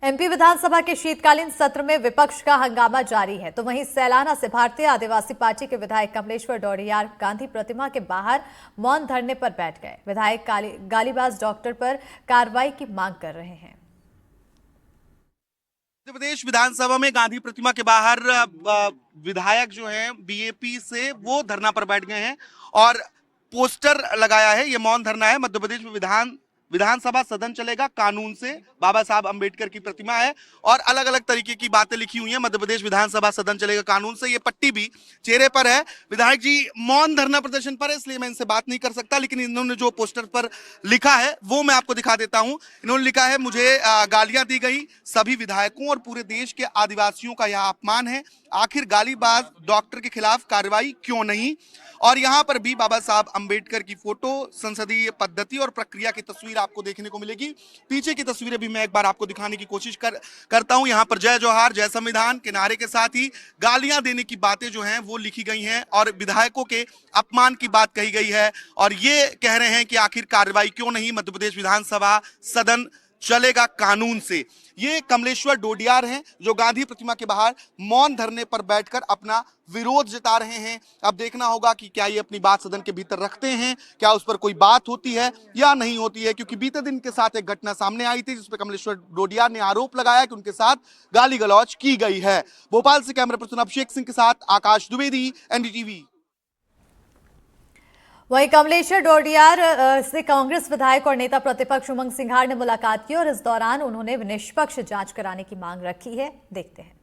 MP विधानसभा के शीतकालीन सत्र में विपक्ष का हंगामा जारी है, तो वहीं सैलाना से भारतीय आदिवासी पार्टी के विधायक कमलेश्वर डोडियार गांधी प्रतिमा के बाहर मौन धरने पर बैठ गए। विधायक गालीबाज डॉक्टर पर कार्रवाई की मांग कर रहे हैं। मध्य प्रदेश विधानसभा में गांधी प्रतिमा के बाहर विधायक जो हैं बीएपी से वो धरना पर बैठ गए हैं और पोस्टर लगाया है। ये मौन धरना है। मध्य प्रदेश में विधानसभा सदन चलेगा कानून से, बाबा साहब अंबेडकर की प्रतिमा है और अलग अलग तरीके की बातें लिखी हुई हैं। मध्य प्रदेश विधानसभा सदन चलेगा कानून से, ये पट्टी भी चेहरे पर है। विधायक जी मौन धरना प्रदर्शन पर है, इसलिए मैं इनसे बात नहीं कर सकता, लेकिन इन्होंने जो पोस्टर पर लिखा है वो मैं आपको दिखा देता हूं। इन्होंने लिखा है, मुझे गालियां दी गई, सभी विधायकों और पूरे देश के आदिवासियों का यह अपमान है। आखिर गालीबाज डॉक्टर के खिलाफ कार्रवाई क्यों नहीं। और यहाँ पर भी बाबा साहब अंबेडकर की फोटो, संसदीय पद्धति और प्रक्रिया की तस्वीर आपको देखने को मिलेगी। पीछे की तस्वीरें भी मैं एक बार आपको दिखाने की कोशिश करता हूं। यहाँ पर जय जोहार, जय संविधान के नारे के साथ ही गालियां देने की बातें जो हैं वो लिखी गई हैं और विधायकों के अपमान की बात कही गई है और ये कह रहे हैं कि आखिर कार्रवाई क्यों नहीं, मध्य प्रदेश विधानसभा सदन चलेगा कानून से। ये कमलेश्वर डोडियार हैं जो गांधी प्रतिमा के बाहर मौन धरने पर बैठकर अपना विरोध जता रहे हैं। अब देखना होगा कि क्या ये अपनी बात सदन के भीतर रखते हैं, क्या उस पर कोई बात होती है या नहीं होती है, क्योंकि बीते दिन के साथ एक घटना सामने आई थी जिसपे कमलेश्वर डोडियार ने आरोप लगाया कि उनके साथ गाली गलौज की गई है। भोपाल से कैमरा पर्सन अभिषेक सिंह के साथ आकाश द्विवेदी, एनडीटीवी। वहीं कमलेश्वर डोडियार से कांग्रेस विधायक और नेता प्रतिपक्ष उमंग सिंघार ने मुलाकात की और इस दौरान उन्होंने निष्पक्ष जांच कराने की मांग रखी है। देखते हैं।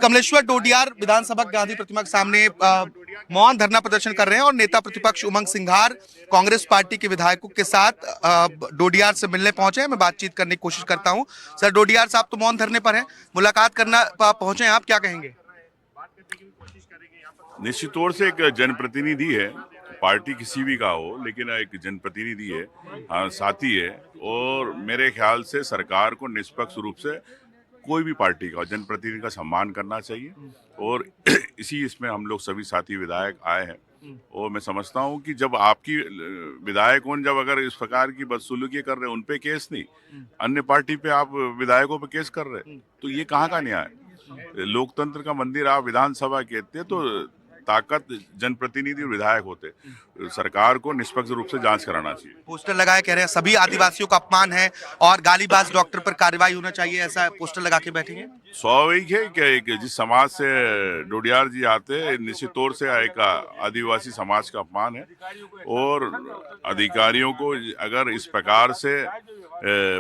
कमलेश्वर डोडियार विधानसभा गांधी प्रतिमा के सामने मौन धरना प्रदर्शन कर रहे हैं और नेता प्रतिपक्ष उमंग सिंघार कांग्रेस पार्टी के विधायकों के साथ डोडियार से मिलने पहुंचे हैं। मैं बातचीत करने की कोशिश करता हूं। सर डोडियार साहब तो मौन धरने पर हैं, मुलाकात करना पहुंचे हैं, आप क्या कहेंगे? निश्चित तौर से एक जनप्रतिनिधि है, पार्टी किसी भी का हो, लेकिन एक जनप्रतिनिधि है, साथी है और मेरे ख्याल से सरकार को निष्पक्ष रूप से कोई भी पार्टी का जनप्रतिनिधि का सम्मान करना चाहिए और इसी इसमें हम लोग सभी साथी विधायक आए हैं। और मैं समझता हूं कि जब आपकी विधायक जब अगर इस प्रकार की बदसलूकी कर रहे हैं, उन पे केस नहीं, अन्य पार्टी पे आप विधायकों पे केस कर रहे हैं, तो ये कहाँ का न्याय? लोकतंत्र का मंदिर आप विधानसभा कहते हैं, तो ताकत जनप्रतिनिधि और विधायक होते। सरकार को निष्पक्ष रूप से जांच कराना चाहिए। पोस्टर लगाए, कह रहे हैं सभी आदिवासियों का अपमान है और गालीबाज डॉक्टर पर कार्रवाई होना चाहिए, ऐसा पोस्टर लगा के बैठेंगे। स्वाभाविक है कि जिस समाज से डोडियार जी आते हैं, निश्चित तौर से एक आदिवासी समाज का अपमान है और अधिकारियों को अगर इस प्रकार से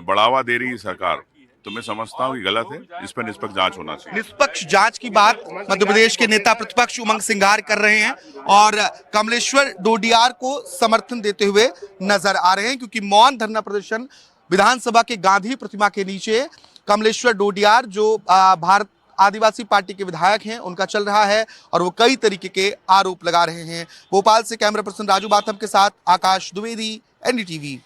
बढ़ावा दे रही है सरकार, तो मैं समझता हूँ कि गलत है। इस पर निष्पक्ष जांच होना चाहिए। निष्पक्ष जांच की बात मध्य प्रदेश के नेता प्रतिपक्ष उमंग सिंघार कर रहे हैं और कमलेश्वर डोडियार को समर्थन देते हुए नजर आ रहे हैं, क्योंकि मौन धरना प्रदर्शन विधानसभा के गांधी प्रतिमा के नीचे कमलेश्वर डोडियार जो भारत आदिवासी पार्टी के विधायक हैं उनका चल रहा है और वो कई तरीके के आरोप लगा रहे हैं। भोपाल से कैमरा पर्सन राजू बाथम के साथ आकाश द्विवेदी, एनडीटीवी।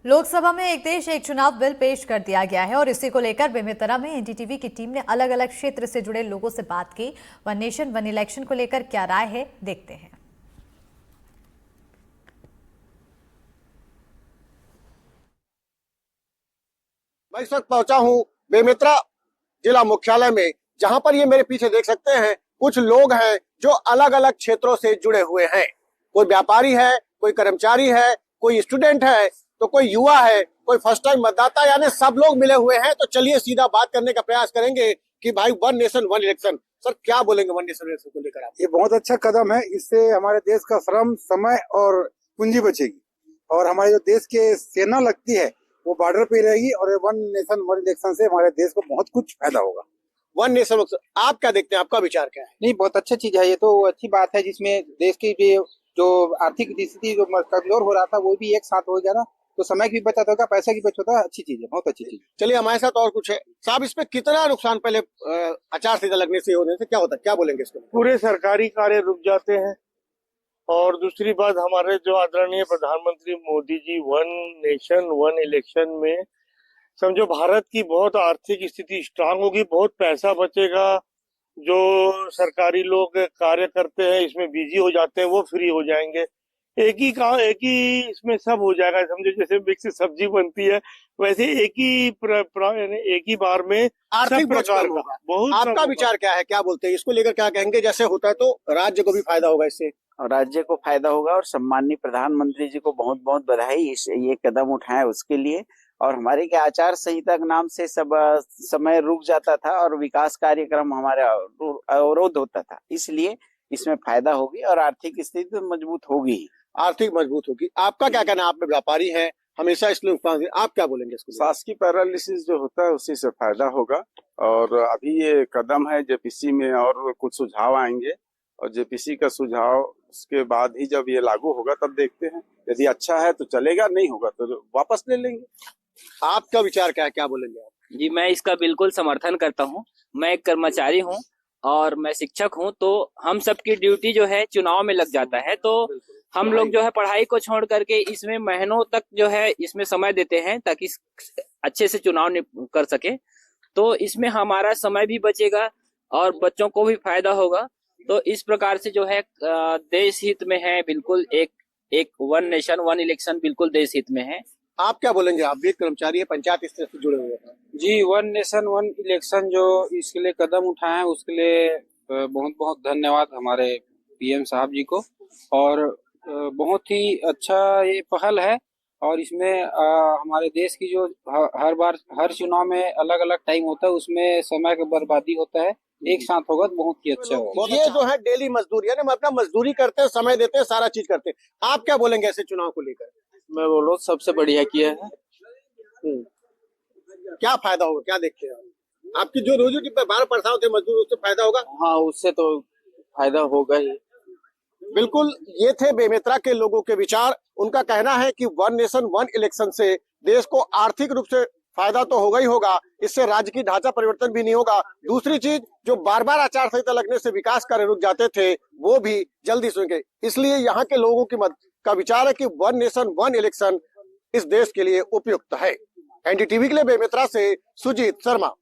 लोकसभा में एक देश एक चुनाव बिल पेश कर दिया गया है और इसी को लेकर बेमेतरा में एनडीटीवी की टीम ने अलग अलग क्षेत्र से जुड़े लोगों से बात की। वन नेशन वन इलेक्शन को लेकर क्या राय है, देखते हैं। मैं इस वक्त पहुंचा हूं बेमेतरा जिला मुख्यालय में, जहां पर ये मेरे पीछे देख सकते हैं कुछ लोग हैं जो अलग अलग क्षेत्रों से जुड़े हुए हैं। कोई व्यापारी है, कोई कर्मचारी है, कोई स्टूडेंट है, तो कोई युवा है, कोई फर्स्ट टाइम मतदाता, यानी सब लोग मिले हुए हैं। तो चलिए सीधा बात करने का प्रयास करेंगे कि भाई one nation one election, sir क्या बोलेंगे वन नेशन इलेक्शन को लेकर आप? ये बहुत अच्छा कदम है, इससे हमारे देश का श्रम, समय और पूंजी बचेगी और हमारे जो देश के सेना लगती है वो बॉर्डर पे रहेगी और वन नेशन वन इलेक्शन से हमारे देश को बहुत कुछ फायदा होगा। वन नेशन, आप क्या देखते हैं, आपका विचार क्या है? नहीं, बहुत अच्छी चीज है, ये तो अच्छी बात है, जिसमें देश की भी जो आर्थिक स्थिति जो कमजोर हो रहा था वो भी एक साथ हो गया ना, तो समय की बचत होगा, पैसा की बचत होगा। अच्छी चीज है, बहुत अच्छी चीज। चलिए हमारे साथ और कुछ है साहब, इसमें कितना नुकसान पहले आचार संहिता लगने से होने से क्या होता है, क्या बोलेंगे इसको? पूरे सरकारी कार्य रुक जाते हैं और दूसरी बात, हमारे जो आदरणीय प्रधानमंत्री Modi ji one nation one election में समझो भारत की बहुत आर्थिक स्थिति स्ट्रांग होगी, बहुत पैसा बचेगा। जो सरकारी लोग कार्य करते हैं इसमें बिजी हो जाते हैं वो फ्री हो जाएंगे। एक ही इसमें सब हो जाएगा। समझो जैसे मिक्स सब्जी बनती है, वैसे एक ही बार में आर्थिक सब बोझ प्रकार कम का होगा। बहुत आपका कम विचार क्या है, क्या बोलते हैं इसको लेकर, क्या कहेंगे? जैसे होता है तो राज्य को भी फायदा होगा इससे। और राज्य को फायदा होगा और सम्माननीय प्रधानमंत्री जी को बहुत बहुत बधाई इस ये कदम उठाए उसके लिए। और हमारे के आचार संहिता के नाम से सब समय रुक जाता था और विकास कार्यक्रम हमारा अवरोध होता था, इसलिए इसमें फायदा होगी और आर्थिक स्थिति तो मजबूत होगी। आर्थिक मजबूत होगी। आपका क्या कहना है? आप व्यापारी हैं, हमेशा इसलिए आप क्या बोलेंगे इसको? शासकीय पैरालिसिस जो होता है उसी से फायदा होगा। और अभी ये कदम है, जेपीसी में और कुछ सुझाव आएंगे और जेपीसी का सुझाव उसके बाद ही जब ये लागू होगा तब देखते हैं। यदि अच्छा है तो चलेगा, नहीं होगा तो वापस ले लेंगे। आपका विचार क्या है, क्या बोलेंगे आप? जी, मैं इसका बिल्कुल समर्थन करता हूं। मैं एक कर्मचारी हूं और मैं शिक्षक हूं, तो हम सबकी ड्यूटी जो है चुनाव में लग जाता है, तो हम लोग जो है पढ़ाई को छोड़ करके इसमें महीनों तक जो है इसमें समय देते हैं ताकि अच्छे से चुनाव कर सके। तो इसमें हमारा समय भी बचेगा और बच्चों को भी फायदा होगा। तो इस प्रकार से जो है देश हित में है, बिल्कुल एक वन नेशन वन इलेक्शन बिल्कुल देश हित में है। आप क्या बोलेंगे? आप भी कर्मचारी है, पंचायत स्तर से जुड़े हुए हैं। जी, वन नेशन वन इलेक्शन जो इसके लिए कदम उठाए हैं उसके लिए बहुत बहुत धन्यवाद हमारे पीएम साहब जी को। और बहुत ही अच्छा ये पहल है और इसमें हमारे देश की जो हर बार हर चुनाव में अलग अलग टाइम होता है, उसमें समय का बर्बादी होता है, एक साथ होगा तो बहुत ही अच्छा होगा। ये जो है डेली मजदूरी, यानी हम अपना मजदूरी करते हैं, समय देते हैं, सारा चीज करते हैं। आप क्या बोलेंगे ऐसे चुनाव को लेकर? मैं बोलो सबसे बढ़िया किया है। क्या फायदा होगा, क्या देखते हैं आप? आपकी जो रोजी की बाहर परेशान होते मजदूर, उससे फायदा होगा? हाँ, उससे तो फायदा होगा ही। बिल्कुल, ये थे बेमेतरा के लोगों के विचार। उनका कहना है कि वन नेशन वन इलेक्शन से देश को आर्थिक रूप से फायदा तो होगा ही होगा, इससे राज्य की ढांचा परिवर्तन भी नहीं होगा। दूसरी चीज, जो बार बार आचार संहिता लगने से विकास कार्य रुक जाते थे वो भी जल्दी सुनेंगे। इसलिए यहाँ के लोगों का विचार है कि वन नेशन वन इलेक्शन इस देश के लिए उपयुक्त है। एनडीटीवी के लिए बेमेतरा से सुजीत शर्मा।